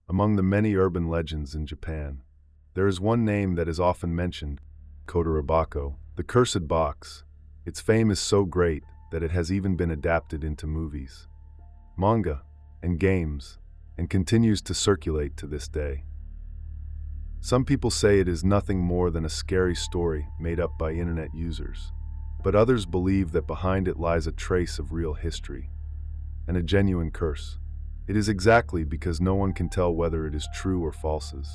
Among the many urban legends in Japan, there is one name that is often mentioned, Kotoribako, the cursed box. Its fame is so great that it has even been adapted into movies, manga, and games, and continues to circulate to this day. Some people say it is nothing more than a scary story made up by internet users, but others believe that behind it lies a trace of real history and a genuine curse. It is exactly because no one can tell whether it is true or falses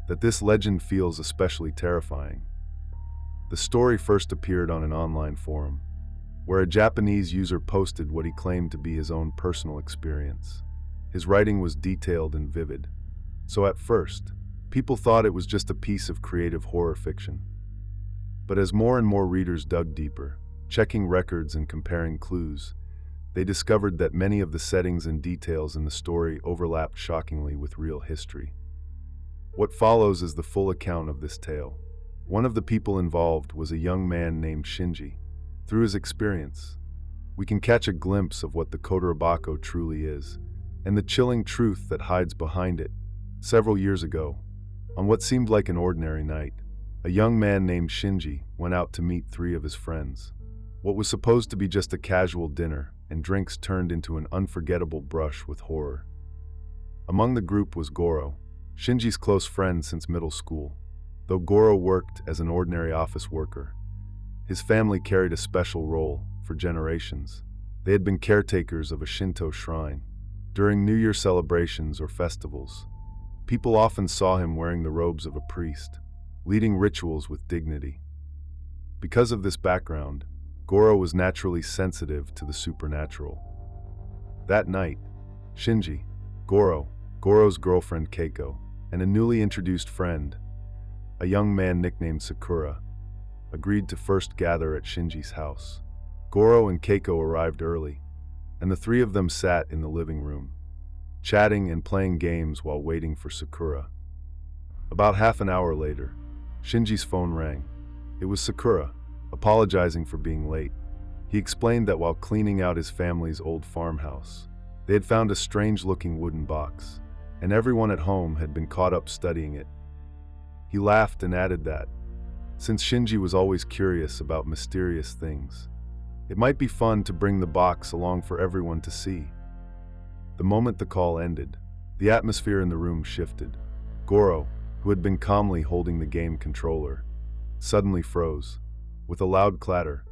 that this legend feels especially terrifying. The story first appeared on an online forum, where a Japanese user posted what he claimed to be his own personal experience. His writing was detailed and vivid, so at first, people thought it was just a piece of creative horror fiction. But as more and more readers dug deeper, checking records and comparing clues, they discovered that many of the settings and details in the story overlapped shockingly with real history. What follows is the full account of this tale. One of the people involved was a young man named Shinji. Through his experience, we can catch a glimpse of what the Kotoribako truly is, and the chilling truth that hides behind it. Several years ago, on what seemed like an ordinary night, a young man named Shinji went out to meet 3 of his friends. What was supposed to be just a casual dinner and drinks turned into an unforgettable brush with horror. Among the group was Goro, Shinji's close friend since middle school. Though Goro worked as an ordinary office worker, his family carried a special role for generations. They had been caretakers of a Shinto shrine. During New Year celebrations or festivals, people often saw him wearing the robes of a priest, leading rituals with dignity. Because of this background, Goro was naturally sensitive to the supernatural. That night, Shinji, Goro's girlfriend Keiko, and a newly introduced friend, a young man nicknamed Sakura, agreed to first gather at Shinji's house. Goro and Keiko arrived early, and the 3 of them sat in the living room, chatting and playing games while waiting for Sakura. About half an hour later, Shinji's phone rang. It was Sakura, apologizing for being late. He explained that while cleaning out his family's old farmhouse, they had found a strange-looking wooden box, and everyone at home had been caught up studying it. He laughed and added that, since Shinji was always curious about mysterious things, it might be fun to bring the box along for everyone to see. The moment the call ended, the atmosphere in the room shifted. Goro, who had been calmly holding the game controller, suddenly froze. With a loud clatter,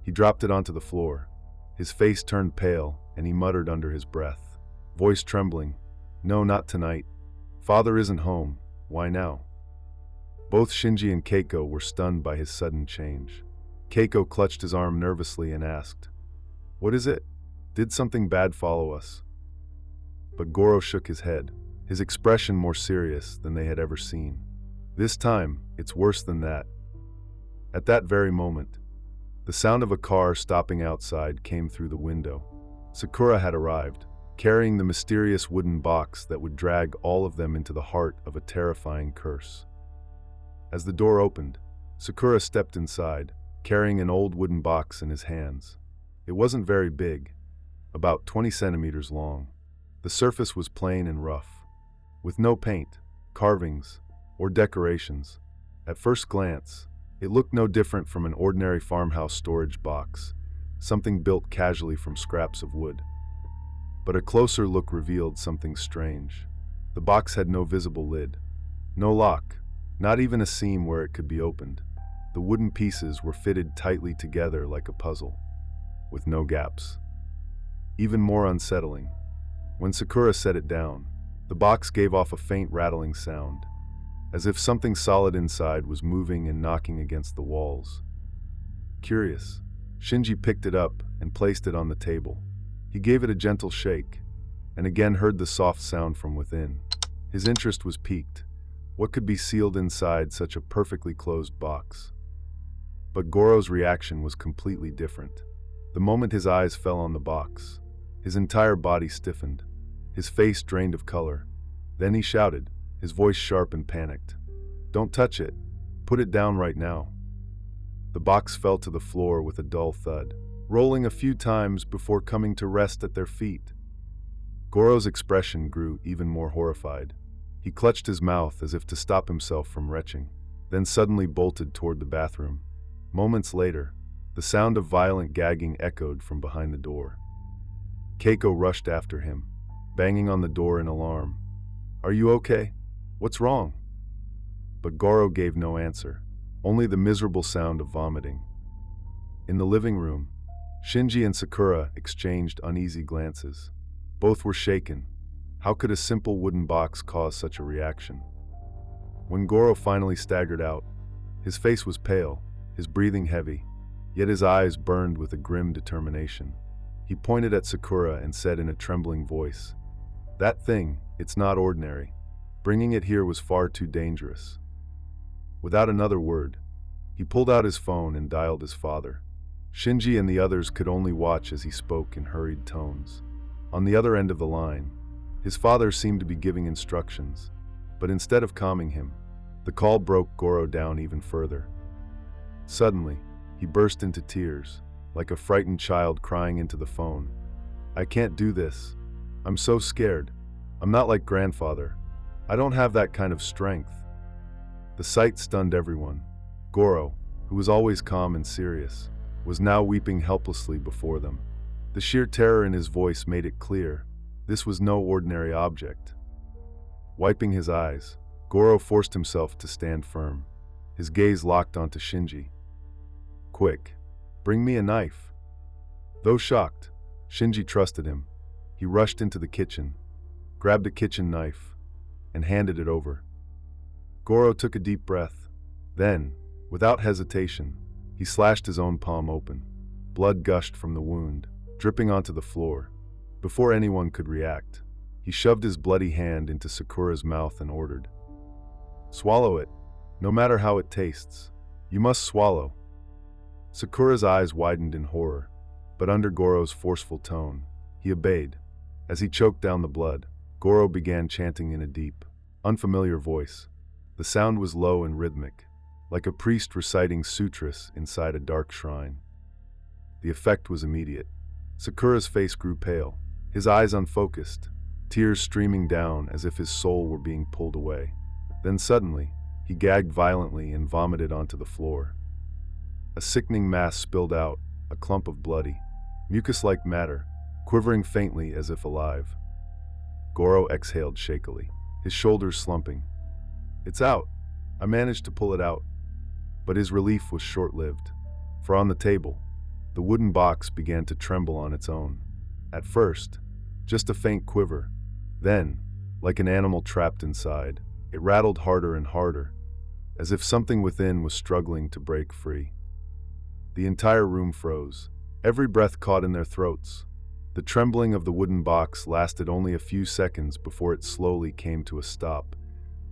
he dropped it onto the floor. His face turned pale, and he muttered under his breath, voice trembling, "No, not tonight. Father isn't home. Why now?" Both Shinji and Keiko were stunned by his sudden change. Keiko clutched his arm nervously and asked, "What is it? Did something bad follow us?" But Goro shook his head, his expression more serious than they had ever seen. "This time, it's worse than that." At that very moment, the sound of a car stopping outside came through the window. Sakura had arrived, carrying the mysterious wooden box that would drag all of them into the heart of a terrifying curse. As the door opened, Sakura stepped inside, carrying an old wooden box in his hands. It wasn't very big, about 20 centimeters long. The surface was plain and rough, with no paint, carvings, or decorations. At first glance, it looked no different from an ordinary farmhouse storage box, something built casually from scraps of wood. But a closer look revealed something strange. The box had no visible lid, no lock, not even a seam where it could be opened. The wooden pieces were fitted tightly together like a puzzle, with no gaps. Even more unsettling, when Sakura set it down, the box gave off a faint rattling sound, as if something solid inside was moving and knocking against the walls. Curious, Shinji picked it up and placed it on the table. He gave it a gentle shake, and again heard the soft sound from within. His interest was piqued. What could be sealed inside such a perfectly closed box? But Goro's reaction was completely different. The moment his eyes fell on the box, his entire body stiffened, his face drained of color. Then he shouted, his voice sharp and panicked, "Don't touch it. Put it down right now." The box fell to the floor with a dull thud, rolling a few times before coming to rest at their feet. Goro's expression grew even more horrified. He clutched his mouth as if to stop himself from retching, then suddenly bolted toward the bathroom. Moments later, the sound of violent gagging echoed from behind the door. Keiko rushed after him, banging on the door in alarm. "Are you okay? What's wrong?" But Goro gave no answer, only the miserable sound of vomiting. In the living room, Shinji and Sakura exchanged uneasy glances. Both were shaken. How could a simple wooden box cause such a reaction? When Goro finally staggered out, his face was pale, his breathing heavy, yet his eyes burned with a grim determination. He pointed at Sakura and said in a trembling voice, "That thing, it's not ordinary. Bringing it here was far too dangerous." Without another word, he pulled out his phone and dialed his father. Shinji and the others could only watch as he spoke in hurried tones. On the other end of the line, his father seemed to be giving instructions, but instead of calming him, the call broke Goro down even further. Suddenly, he burst into tears, like a frightened child crying into the phone. "I can't do this. I'm so scared. I'm not like grandfather. I don't have that kind of strength." The sight stunned everyone. Goro, who was always calm and serious, was now weeping helplessly before them. The sheer terror in his voice made it clear this was no ordinary object. Wiping his eyes, Goro forced himself to stand firm. His gaze locked onto Shinji. "Quick, bring me a knife." Though shocked, Shinji trusted him. He rushed into the kitchen, grabbed a kitchen knife, and handed it over. Goro took a deep breath. Then, without hesitation, he slashed his own palm open. Blood gushed from the wound, dripping onto the floor. Before anyone could react, he shoved his bloody hand into Sakura's mouth and ordered, "Swallow it, no matter how it tastes. You must swallow." Sakura's eyes widened in horror, but under Goro's forceful tone, he obeyed. As he choked down the blood, Goro began chanting in a deep, unfamiliar voice. The sound was low and rhythmic, like a priest reciting sutras inside a dark shrine. The effect was immediate. Sakura's face grew pale, his eyes unfocused, tears streaming down as if his soul were being pulled away. Then suddenly, he gagged violently and vomited onto the floor. A sickening mass spilled out, a clump of bloody, mucus-like matter, quivering faintly as if alive. Goro exhaled shakily, his shoulders slumping. "It's out. I managed to pull it out." But his relief was short-lived, for on the table, the wooden box began to tremble on its own. At first, just a faint quiver. Then, like an animal trapped inside, it rattled harder and harder, as if something within was struggling to break free. The entire room froze, every breath caught in their throats. The trembling of the wooden box lasted only a few seconds before it slowly came to a stop.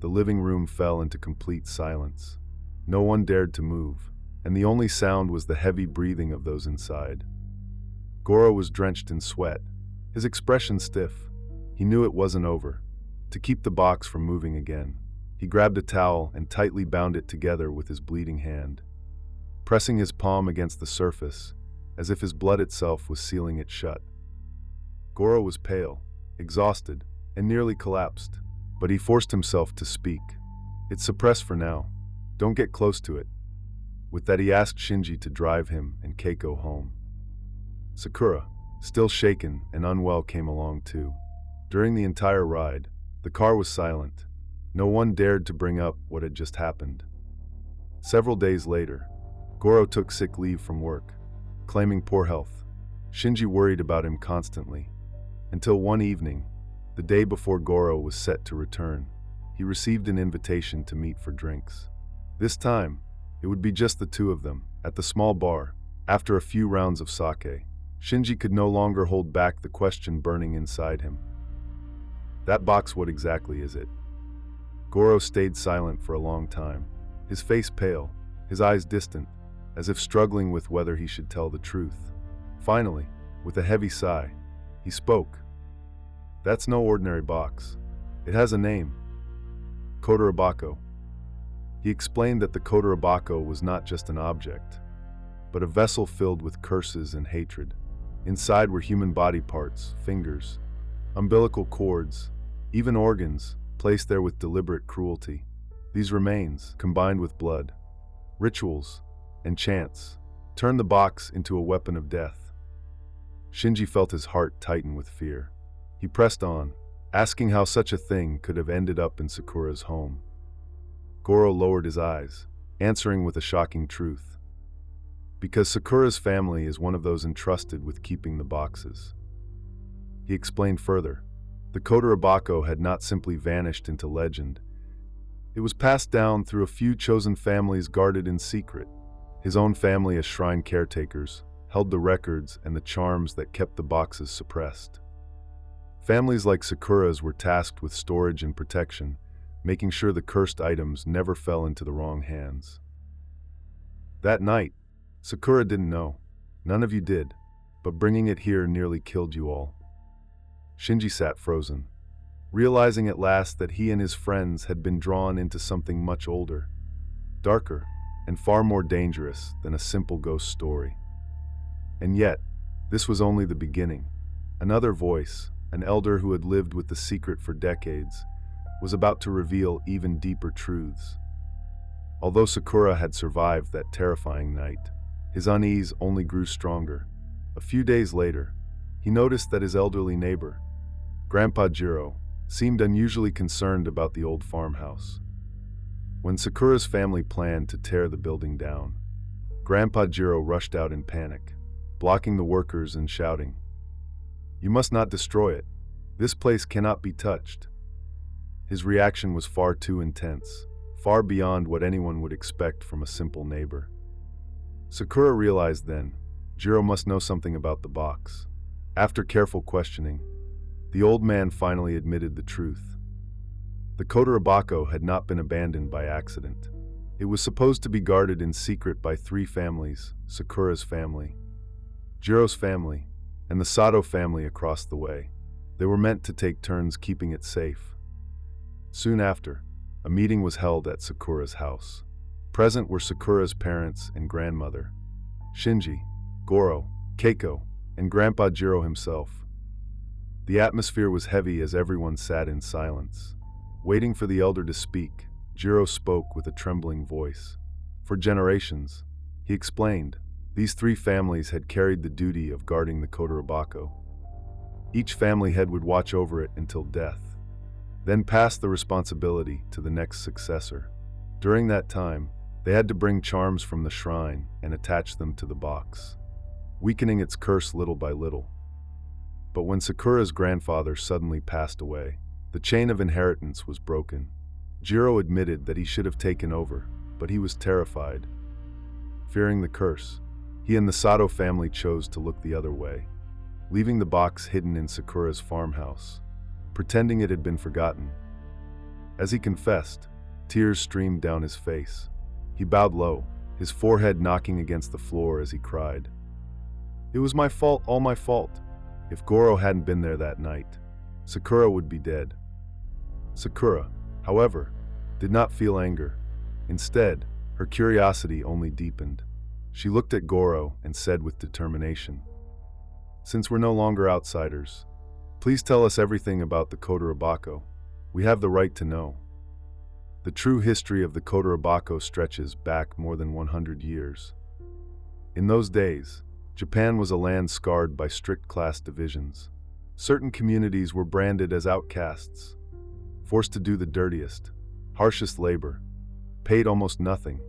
The living room fell into complete silence. No one dared to move, and the only sound was the heavy breathing of those inside. Goro was drenched in sweat, his expression stiff. He knew it wasn't over. To keep the box from moving again, he grabbed a towel and tightly bound it together with his bleeding hand, pressing his palm against the surface, as if his blood itself was sealing it shut. Goro was pale, exhausted, and nearly collapsed, but he forced himself to speak. "It's suppressed for now. Don't get close to it." With that, he asked Shinji to drive him and Keiko home. Sakura, still shaken and unwell, came along too. During the entire ride, the car was silent. No one dared to bring up what had just happened. Several days later, Goro took sick leave from work, claiming poor health. Shinji worried about him constantly, until one evening, the day before Goro was set to return, he received an invitation to meet for drinks. This time, it would be just the two of them, at the small bar. After a few rounds of sake, Shinji could no longer hold back the question burning inside him. "That box, what exactly is it?" Goro stayed silent for a long time, his face pale, his eyes distant, as if struggling with whether he should tell the truth. Finally, with a heavy sigh, he spoke. "That's no ordinary box. It has a name. Kotoribako." He explained that the Kotoribako was not just an object, but a vessel filled with curses and hatred. Inside were human body parts, fingers, umbilical cords, even organs, placed there with deliberate cruelty. These remains, combined with blood, rituals, and chants, turned the box into a weapon of death. Shinji felt his heart tighten with fear. He pressed on, asking how such a thing could have ended up in Sakura's home. Goro lowered his eyes, answering with a shocking truth. Because Sakura's family is one of those entrusted with keeping the boxes. He explained further. The Kotoribako had not simply vanished into legend. It was passed down through a few chosen families guarded in secret. His own family as shrine caretakers held the records and the charms that kept the boxes suppressed. Families like Sakura's were tasked with storage and protection, making sure the cursed items never fell into the wrong hands. That night, Sakura didn't know. None of you did, but bringing it here nearly killed you all. Shinji sat frozen, realizing at last that he and his friends had been drawn into something much older, darker, and far more dangerous than a simple ghost story. And yet, this was only the beginning. Another voice, an elder who had lived with the secret for decades, was about to reveal even deeper truths. Although Sakura had survived that terrifying night, his unease only grew stronger. A few days later, he noticed that his elderly neighbor, Grandpa Jiro, seemed unusually concerned about the old farmhouse. When Sakura's family planned to tear the building down, Grandpa Jiro rushed out in panic, blocking the workers and shouting, "You must not destroy it. This place cannot be touched." His reaction was far too intense, far beyond what anyone would expect from a simple neighbor. Sakura realized then, Jiro must know something about the box. After careful questioning, the old man finally admitted the truth. The Kotoribako had not been abandoned by accident. It was supposed to be guarded in secret by three families: Sakura's family, Jiro's family, and the Sato family across the way. They were meant to take turns keeping it safe. Soon after, a meeting was held at Sakura's house. Present were Sakura's parents and grandmother, Shinji, Goro, Keiko, and Grandpa Jiro himself. The atmosphere was heavy as everyone sat in silence. Waiting for the elder to speak, Jiro spoke with a trembling voice. For generations, he explained, these three families had carried the duty of guarding the Kotoribako. Each family head would watch over it until death, then pass the responsibility to the next successor. During that time, they had to bring charms from the shrine and attach them to the box, weakening its curse little by little. But when Sakura's grandfather suddenly passed away, the chain of inheritance was broken. Jiro admitted that he should have taken over, but he was terrified. Fearing the curse, he and the Sato family chose to look the other way, leaving the box hidden in Sakura's farmhouse, pretending it had been forgotten. As he confessed, tears streamed down his face. He bowed low, his forehead knocking against the floor as he cried. "It was my fault, all my fault. If Goro hadn't been there that night, Sakura would be dead." Sakura, however, did not feel anger. Instead, her curiosity only deepened. She looked at Goro and said with determination, "Since we're no longer outsiders, please tell us everything about the Kotoribako. We have the right to know." The true history of the Kotoribako stretches back more than 100 years. In those days, Japan was a land scarred by strict class divisions. Certain communities were branded as outcasts, forced to do the dirtiest, harshest labor, paid almost nothing,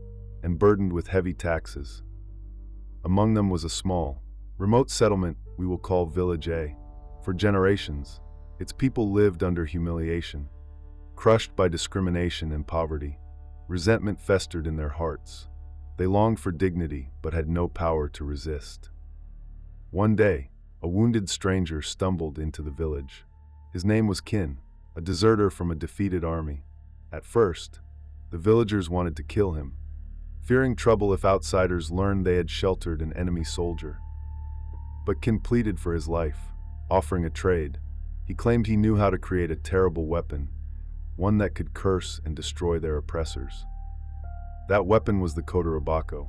and burdened with heavy taxes. Among them was a small, remote settlement we will call Village A. For generations, its people lived under humiliation, crushed by discrimination and poverty. Resentment festered in their hearts. They longed for dignity but had no power to resist. One day, a wounded stranger stumbled into the village. His name was Kin, a deserter from a defeated army. At first, the villagers wanted to kill him, fearing trouble if outsiders learned they had sheltered an enemy soldier. But Kin pleaded for his life, offering a trade. He claimed he knew how to create a terrible weapon, one that could curse and destroy their oppressors. That weapon was the Kotoribako.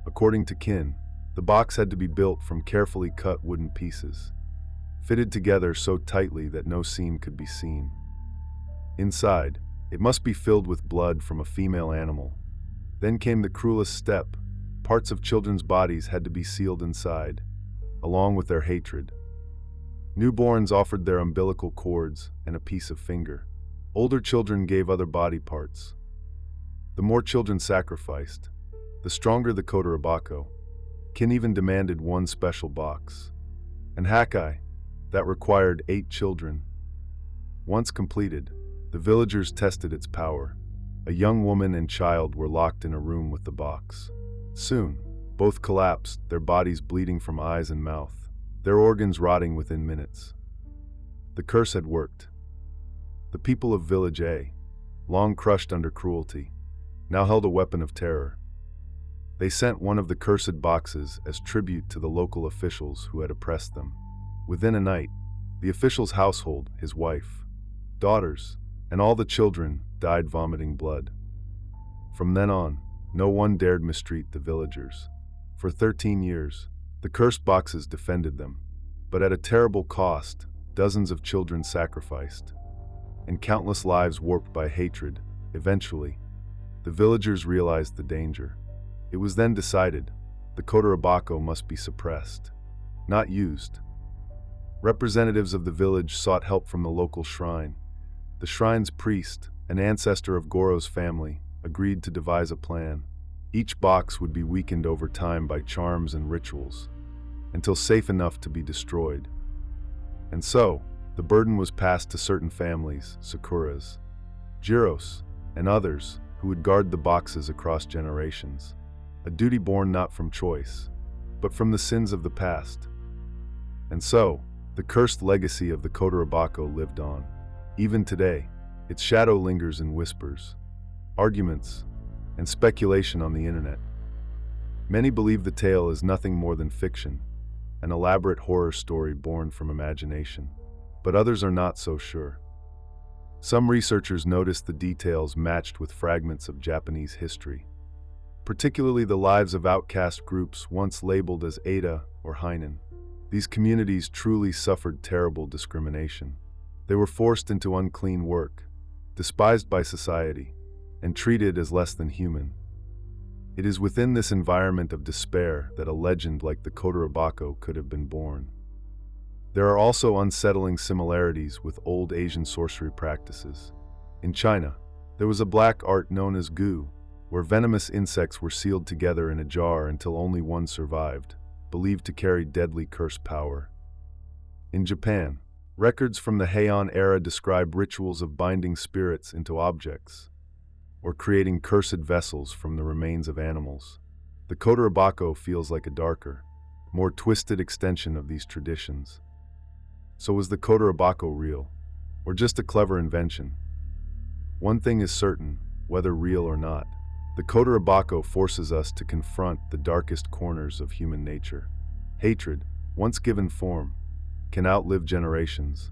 According to Kin, the box had to be built from carefully cut wooden pieces. fitted together so tightly that no seam could be seen. Inside, it must be filled with blood from a female animal. Then came the cruelest step. Parts of children's bodies had to be sealed inside, along with their hatred. Newborns offered their umbilical cords and a piece of finger. Older children gave other body parts. The more children sacrificed, the stronger the Kotoribako. Kin even demanded one special box. And Hakai, that required 8 children. Once completed, the villagers tested its power. A young woman and child were locked in a room with the box. Soon, both collapsed, their bodies bleeding from eyes and mouth, their organs rotting within minutes. The curse had worked. The people of Village A, long crushed under cruelty, now held a weapon of terror. They sent one of the cursed boxes as tribute to the local officials who had oppressed them. Within a night, the official's household, his wife, daughters, and all the children died vomiting blood. From then on, no one dared mistreat the villagers. For 13 years, the cursed boxes defended them, but at a terrible cost, dozens of children sacrificed, and countless lives warped by hatred. Eventually, the villagers realized the danger. It was then decided the Kotoribako must be suppressed, not used. Representatives of the village sought help from the local shrine. The shrine's priest, an ancestor of Goro's family, agreed to devise a plan. Each box would be weakened over time by charms and rituals, until safe enough to be destroyed. And so, the burden was passed to certain families, Sakuras, Jiros, and others, who would guard the boxes across generations. A duty born not from choice, but from the sins of the past. And so, the cursed legacy of the Kotoribako lived on. Even today, its shadow lingers in whispers, arguments, and speculation on the internet. Many believe the tale is nothing more than fiction, an elaborate horror story born from imagination, but others are not so sure. Some researchers noticed the details matched with fragments of Japanese history, particularly the lives of outcast groups once labeled as Ada or Heinen. These communities truly suffered terrible discrimination. They were forced into unclean work, despised by society, and treated as less than human. It is within this environment of despair that a legend like the Kotoribako could have been born. There are also unsettling similarities with old Asian sorcery practices. In China, there was a black art known as gu, where venomous insects were sealed together in a jar until only one survived, believed to carry deadly curse power. In Japan, records from the Heian era describe rituals of binding spirits into objects, or creating cursed vessels from the remains of animals. The Kotoribako feels like a darker, more twisted extension of these traditions. So was the Kotoribako real, or just a clever invention? One thing is certain, whether real or not, the Kotoribako forces us to confront the darkest corners of human nature. Hatred, once given form, can outlive generations.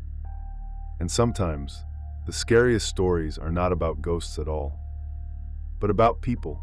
And sometimes, the scariest stories are not about ghosts at all, but about people,